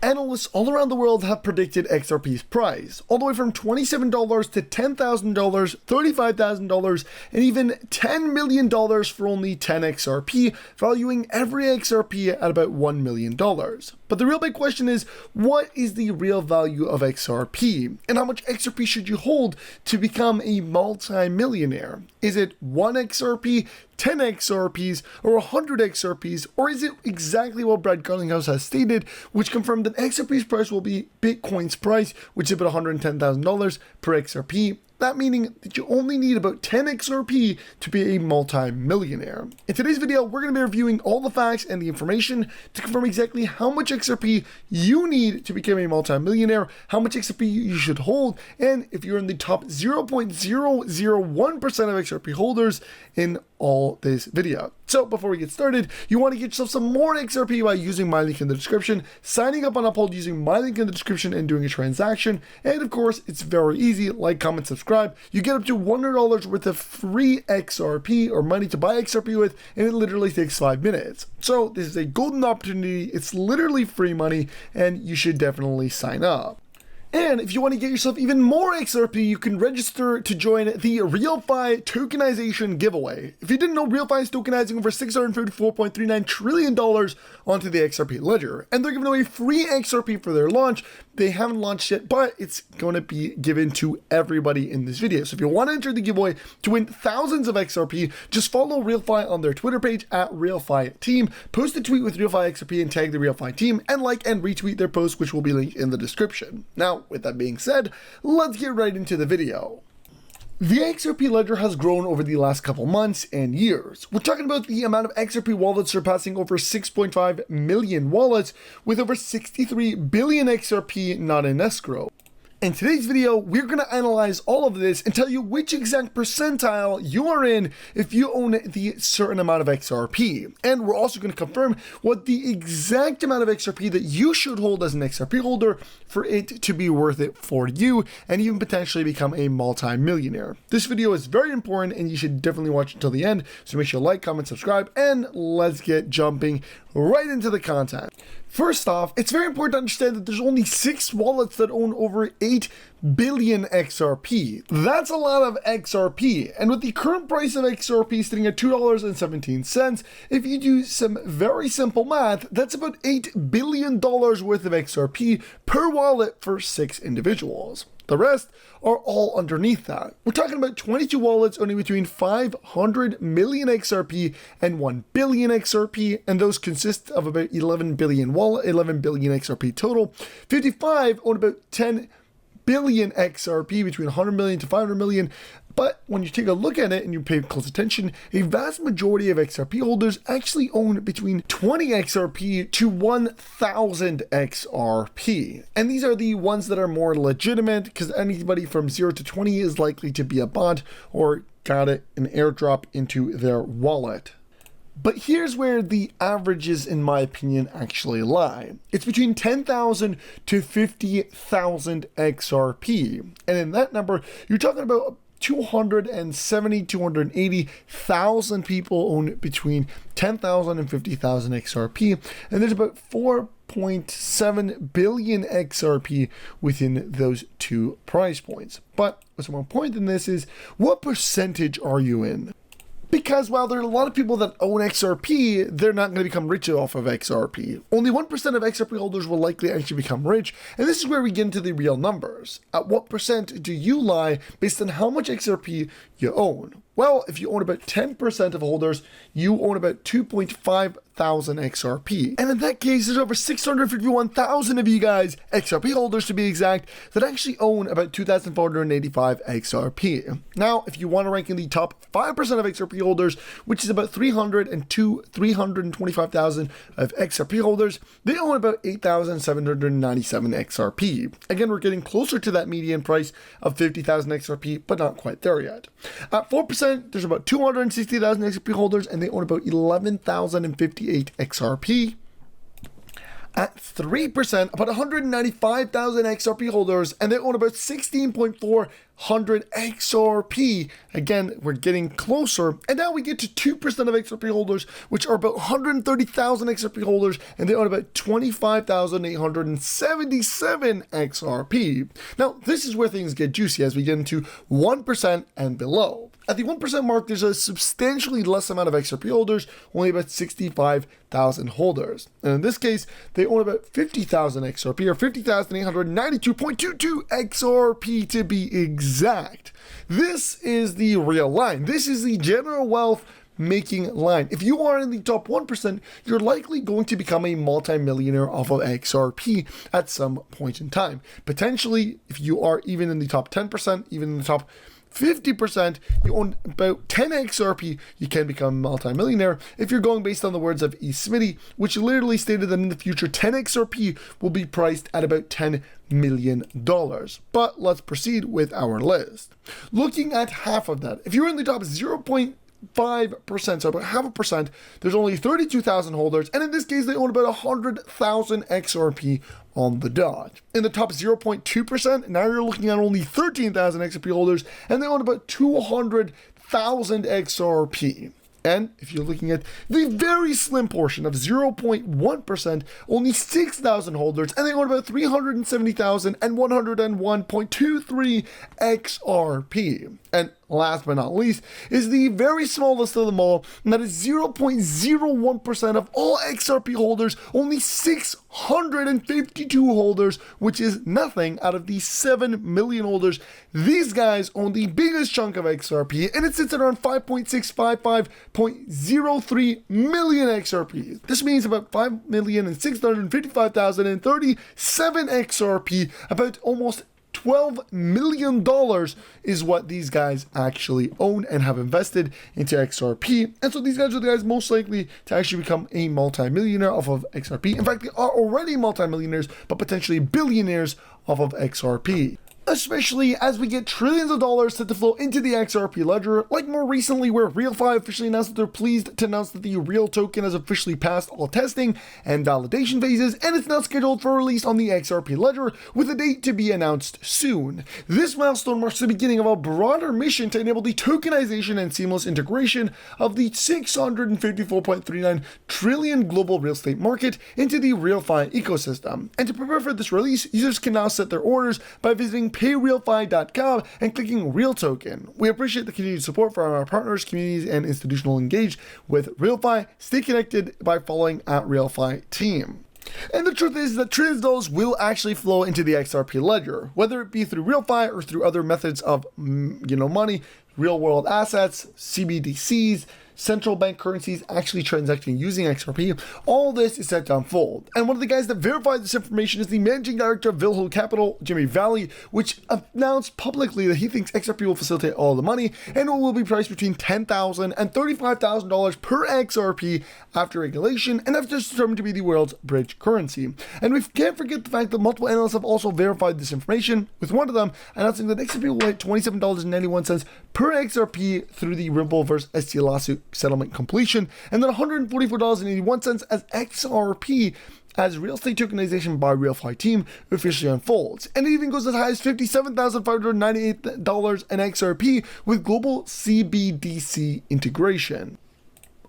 Analysts all around the world have predicted XRP's price, all the way from $27 to $10,000, $35,000, and even $10 million for only 10 XRP, valuing every XRP at about $1 million. But the real big question is, what is the real value of XRP? And how much XRP should you hold to become a multi-millionaire? Is it 1 XRP, 10 XRPs, or 100 XRPs, or is it exactly what Brad Garlinghouse has stated, which confirmed that XRP's price will be Bitcoin's price, which is about $110,000 per XRP? That meaning that you only need about 10 XRP to be a multi-millionaire. In today's video, we're going to be reviewing all the facts and the information to confirm exactly how much XRP you need to become a multi-millionaire, how much XRP you should hold, and if you're in the top 0.001% of XRP holders in all this video. So before we get started, you want to get yourself some more XRP by using my link in the description, signing up on Uphold using my link in the description and doing a transaction. And of course, it's very easy. Like, comment, subscribe. You get up to $100 worth of free XRP or money to buy XRP with, and it literally takes 5 minutes. So this is a golden opportunity. It's literally free money, and you should definitely sign up. And if you want to get yourself even more XRP, you can register to join the RealFi tokenization giveaway. If you didn't know, RealFi is tokenizing over $654.39 trillion onto the XRP ledger, and they're giving away free XRP for their launch. They haven't launched yet, but it's going to be given to everybody in this video. So if you want to enter the giveaway to win thousands of XRP, just follow RealFi on their Twitter page at RealFi Team, post a tweet with RealFi XRP and tag the RealFi team, and like and retweet their post, which will be linked in the description. Now, with that being said, let's get right into the video. The XRP ledger has grown over the last couple months and years. We're talking about the amount of XRP wallets surpassing over 6.5 million wallets, with over 63 billion XRP not in escrow. In today's video, we're going to analyze all of this and tell you which exact percentile you are in if you own the certain amount of XRP. And we're also going to confirm what the exact amount of XRP that you should hold as an XRP holder for it to be worth it for you and even potentially become a multi-millionaire. This video is very important and you should definitely watch until the end. So make sure to like, comment, subscribe, and let's get jumping right into the content. First off, it's very important to understand that there's only 6 wallets that own over 8 billion XRP. That's a lot of XRP. And with the current price of XRP sitting at $2.17, if you do some very simple math, that's about $8 billion worth of XRP per wallet for 6 individuals. The rest are all underneath that. We're talking about 22 wallets owning between 500 million XRP and 1 billion XRP, and those consist of about 11 billion XRP total. 55 own about 10 billion XRP, between 100 million to 500 million. But when you take a look at it and you pay close attention, a vast majority of XRP holders actually own between 20 XRP to 1,000 XRP. And these are the ones that are more legitimate, because anybody from 0 to 20 is likely to be a bot or got an airdrop into their wallet. But here's where the averages, in my opinion, actually lie. It's between 10,000 to 50,000 XRP. And in that number, you're talking about 280,000 people own between 10,000 and 50,000 XRP. And there's about 4.7 billion XRP within those 2 price points. But what's more important than this is, what percentage are you in? Because while there are a lot of people that own XRP, they're not going to become rich off of XRP. Only 1% of XRP holders will likely actually become rich, and this is where we get into the real numbers. At what percent do you lie based on how much XRP you own? Well, if you own about 10% of holders, you own about 2.5 thousand XRP. And in that case, there's over 651,000 of you guys, XRP holders to be exact, that actually own about 2,485 XRP. Now, if you want to rank in the top 5% of XRP holders, which is about 325,000 of XRP holders, they own about 8,797 XRP. Again, we're getting closer to that median price of 50,000 XRP, but not quite there yet. At 4%, there's about 260,000 XRP holders, and they own about 11,058 XRP. at 3%, about 195,000 XRP holders, and they own about 16.400 XRP. Again, we're getting closer, and now we get to 2% of XRP holders, which are about 130,000 XRP holders, and they own about 25,877 XRP. Now, this is where things get juicy as we get into 1% and below. At the 1% mark, there's a substantially less amount of XRP holders, only about 65,000 holders. And in this case, they own about 50,000 XRP, or 50,892.22 XRP to be exact. This is the real line. This is the general wealth making line. If you are in the top 1%, you're likely going to become a multimillionaire off of XRP at some point in time. Potentially, if you are even in the top 10%, even in the top 50%, you own about 10 XRP, you can become a multimillionaire. If you're going based on the words of E. Smitty, which literally stated that in the future, 10 XRP will be priced at about $10 million. But let's proceed with our list. Looking at half of that, if you're in the top 0.5%, so about 0.5%, there's only 32,000 holders, and in this case, they own about 100,000 XRP on the dot. In the top 0.2%, now you're looking at only 13,000 XRP holders, and they own about 200,000 XRP. And if you're looking at the very slim portion of 0.1%, only 6,000 holders, and they own about 370,101.23 XRP. And last but not least is the very smallest of them all, and that is 0.01% of all XRP holders, only 652 holders, which is nothing out of the 7 million holders. These guys own the biggest chunk of XRP, and it sits at around 5.655.03 million XRP. This means about 5,655,037 XRP, about almost $12 million is what these guys actually own and have invested into XRP. And so these guys are the guys most likely to actually become a multi-millionaire off of XRP. In fact, they are already multi-millionaires, but potentially billionaires off of XRP. Especially as we get trillions of dollars set to flow into the XRP ledger, like more recently where RealFi officially announced that they're pleased to announce that the Real token has officially passed all testing and validation phases, and it's now scheduled for release on the XRP ledger with a date to be announced soon. This milestone marks the beginning of a broader mission to enable the tokenization and seamless integration of the $654.39 trillion global real estate market into the RealFi ecosystem. And to prepare for this release, users can now set their orders by visiting payrealfi.com and clicking Real Token. We appreciate the continued support from our partners, communities, and institutional engaged with RealFi. Stay connected by following at RealFi Team. And the truth is that trillions of dollars will actually flow into the XRP ledger, whether it be through RealFi or through other methods of, money, real world assets, CBDCs, central bank currencies actually transacting using XRP. All this is set to unfold. And one of the guys that verified this information is the managing director of Vilho Capital, Jimmy Valley, which announced publicly that he thinks XRP will facilitate all the money and it will be priced between $10,000 and $35,000 per XRP after regulation, and after it's determined to be the world's bridge currency. And we can't forget the fact that multiple analysts have also verified this information, with one of them announcing that XRP will hit $27.91 per XRP through the Ripple vs. ST lawsuit settlement completion, and then $144.81 as XRP as real estate tokenization by RealFi Team officially unfolds. And it even goes as high as $57,598 an XRP with global CBDC integration.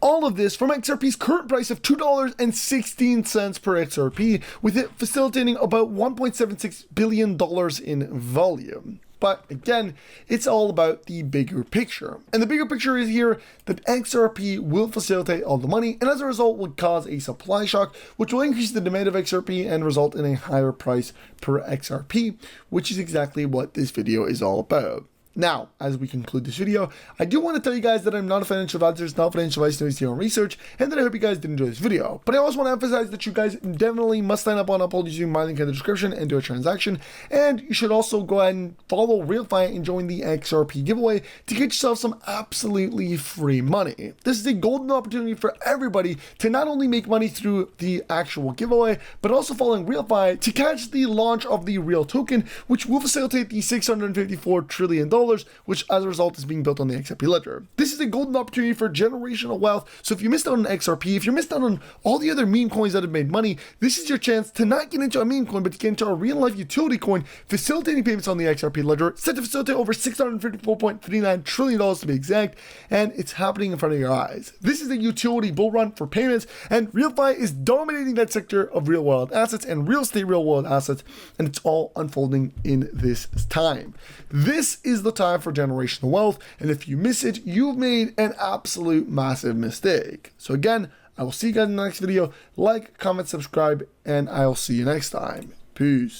All of this from XRP's current price of $2.16 per XRP, with it facilitating about $1.76 billion in volume. But again, it's all about the bigger picture. And the bigger picture is here that XRP will facilitate all the money, and as a result will cause a supply shock, which will increase the demand of XRP and result in a higher price per XRP, which is exactly what this video is all about. Now, as we conclude this video, I do want to tell you guys that I'm not a financial advisor, it's not financial advice, no your own research, and that I hope you guys did enjoy this video. But I also want to emphasize that you guys definitely must sign up on Uphold using my link in the description and do a transaction. And you should also go ahead and follow RealFi and join the XRP giveaway to get yourself some absolutely free money. This is a golden opportunity for everybody to not only make money through the actual giveaway, but also following RealFi to catch the launch of the Real token, which will facilitate the $654 trillion $100, which as a result is being built on the XRP ledger. This is a golden opportunity for generational wealth. So if you missed out on XRP, if you missed out on all the other meme coins that have made money, this is your chance to not get into a meme coin, but to get into a real life utility coin, facilitating payments on the XRP ledger, set to facilitate over $654.39 trillion to be exact, and it's happening in front of your eyes. This is a utility bull run for payments, and RealFi is dominating that sector of real world assets and real estate real world assets, and it's all unfolding in this time. This is the time for generational wealth, and if you miss it, you've made an absolute massive mistake. So again, I will see you guys in the next video. Like, comment, subscribe, and I'll see you next time. Peace.